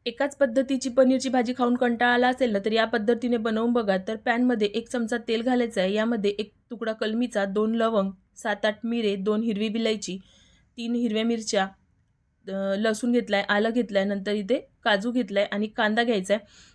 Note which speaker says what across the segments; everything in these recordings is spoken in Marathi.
Speaker 1: एकाच पद्धतीची पनीरची भाजी खाऊन कंटाळा आला असेल ना, तर या पद्धतीने बनवून बघा. तर पॅनमध्ये 1 चमचा तेल घालायचं आहे. यामध्ये 1 तुकडा कलमीचा, 2 लवंग, 7-8 मिरे, 2 हिरवी विलायची, 3 हिरव्या मिरच्या, लसूण घेतलाय, आलं घेतलंय, नंतर इथे काजू घेतलाय आणि कांदा घ्यायचा आहे.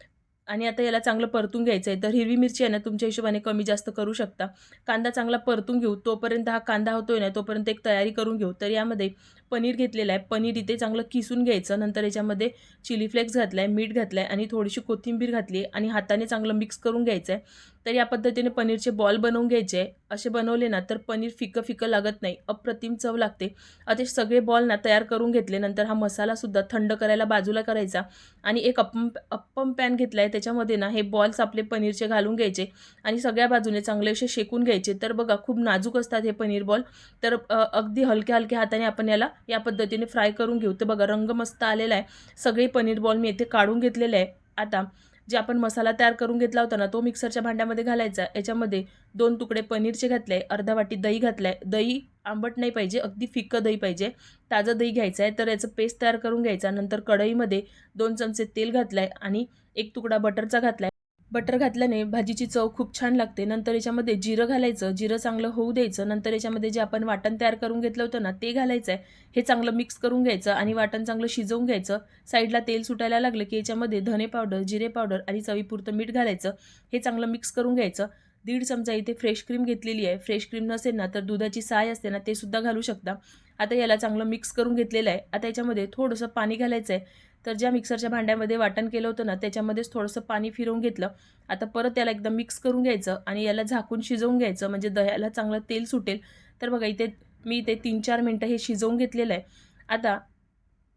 Speaker 1: आणि आता याला चांगलं परतून घ्यायचं आहे. तर हिरवी मिरची आहे ना, तुमच्या हिशोबाने कमी जास्त करू शकता. कांदा चांगला परतून घेऊ. तोपर्यंत हा कांदा होतोय ना, तोपर्यंत एक तयारी करून घेऊ. तर यामध्ये पनीर घेतलेलं आहे. पनीर इथे चांगलं किसून घ्यायचं. नंतर याच्यामध्ये चिली फ्लेक्स घातलाय, मीठ घातलंय आणि थोडीशी कोथिंबीर घातली आहे आणि हाताने चांगलं मिक्स करून घ्यायचं आहे. तर या पद्धतीने पनीरचे बॉल बनवून घ्यायचे आहे. असे बनवले ना, तर पनीर फिकं-फिकं लागत नाही. अप्रतिम चव लागते. ते सगळे बॉल ना तयार करून घेतले. नंतर हा मसालासुद्धा थंड करायला बाजूला करायचा आणि एक अप्पम पॅन घेतलाय. त्याच्यामध्ये ना हे बॉल्स आपले पनीरचे घालून घ्यायचे आणि सगळ्या बाजूने चांगले असे शेकून घ्यायचे. तर बघा खूप नाजूक असतात हे पनीर बॉल. तर अगदी हलक्या-हलक्या हाताने आपण याला या पद्धतीने फ्राय करून घेऊ. तर बघा रंग मस्त आलेला आहे. सगळे पनीर बॉल मी इथे काढून घेतलेले आहे. आता जे आपण मसाला तयार करून घेतला होता ना, तो मिक्सरच्या भांड्यामध्ये घालायचा. याच्यामध्ये 2 तुकडे पनीरचे घातले, अर्धा वाटी दही घातलाय. दही आंबट नाही पाहिजे, अगदी फिक्कं दही पाहिजे. ताजं दही घ्यायचं आहे. तर याचं पेस्ट तयार करून घ्यायचा. नंतर कढईमध्ये 2 चमचे तेल घातलाय आणि 1 तुकडा बटरचा घातलाय. बटर घातल्याने भाजीची चव खूप छान लागते. नंतर याच्यामध्ये जिरं घालायचं. जिरं चांगलं होऊ द्यायचं. नंतर याच्यामध्ये जे आपण वाटण तयार करून घेतलं होतं ना, ते घालायचं आहे. हे चांगलं मिक्स करून घ्यायचं आणि वाटण चांगलं शिजवून घ्यायचं. साईडला तेल सुटायला लागलं की याच्यामध्ये धने पावडर, जिरे पावडर आणि चवीपुरतं मीठ घालायचं. हे चांगलं मिक्स करून घ्यायचं. 1.5 चमचा इथे फ्रेश क्रीम घेतलेली आहे. फ्रेश क्रीम नसेल ना, तर दुधाची साय असते ना, ते सुद्धा घालू शकता. आता याला चांगलं मिक्स करून घेतलेलं आहे. आता याच्यामध्ये थोडंसं पाणी घालायचं आहे. तर ज्या मिक्सरच्या भांड्यामध्ये वाटण केलं होतं ना, त्याच्यामध्येच थोडंसं पाणी फिरवून घेतलं. आता परत त्याला एकदा मिक्स करून घ्यायचं आणि याला झाकून शिजवून घ्यायचं, म्हणजे दह्याला चांगलं तेल सुटेल. तर बघा इथे मी इथे 3-4 मिनिटं हे शिजवून घेतलेलं आहे. आता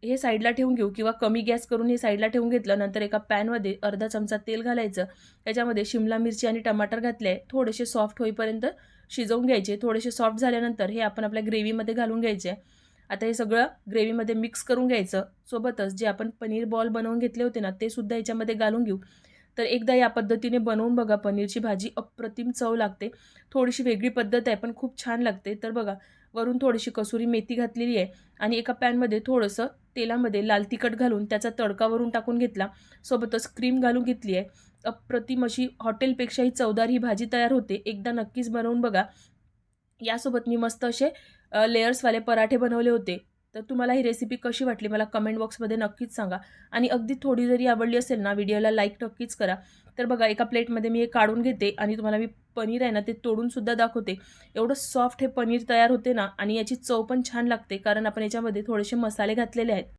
Speaker 1: हे साईडला ठेवून घेऊ किंवा कमी गॅस करून हे साईडला ठेवून घेतलं. नंतर एका पॅनमध्ये अर्धा चमचा तेल घालायचं. त्याच्यामध्ये शिमला मिरची आणि टमाटर घातले. थोडेसे सॉफ्ट होईपर्यंत शिजवून घ्यायचे. थोडेसे सॉफ्ट झाल्यानंतर हे आपण आपल्या ग्रेव्हीमध्ये घालून घ्यायचे. आता हे सगळं ग्रेव्हीमध्ये मिक्स करून घ्यायचं. सोबतच जे आपण पनीर बॉल बनवून घेतले होते ना, ते सुद्धा याच्यामध्ये घालून घेऊ. तर एकदा या पद्धतीने बनवून बघा. पनीरची भाजी अप्रतिम चव लागते. थोडीशी वेगळी पद्धत आहे, पण खूप छान लागते. तर बघा, वरून थोडीशी कसुरी मेथी घातलेली आहे आणि एका पॅनमध्ये थोडंसं तेलामध्ये लाल तिखट घालून त्याचा तडका वरून टाकून घेतला. सोबतच क्रीम घालून घेतली आहे. अप्रतिम अशी हॉटेलपेक्षाही चवदार ही भाजी तयार होते. एकदा नक्कीच बनवून बघा. यासोबत मी मस्त असे लेयर्सवाले पराठे बनवले होते. तर तुम्हाला ही रेसिपी कशी वाटली मला कमेंट बॉक्समध्ये नक्कीच सांगा. आणि अगदी थोडी जरी आवडली असेल ना, व्हिडिओला लाईक नक्कीच करा. तर बघा एका प्लेटमध्ये मी हे काढून घेते आणि तुम्हाला मी पनीर आहे ना, ते तोडून सुद्धा दाखवते. एवढं सॉफ्ट हे पनीर तयार होते ना आणि याची चव पण छान लागते, कारण आपण याच्यामध्ये थोडेसे मसाले घातलेले आहेत.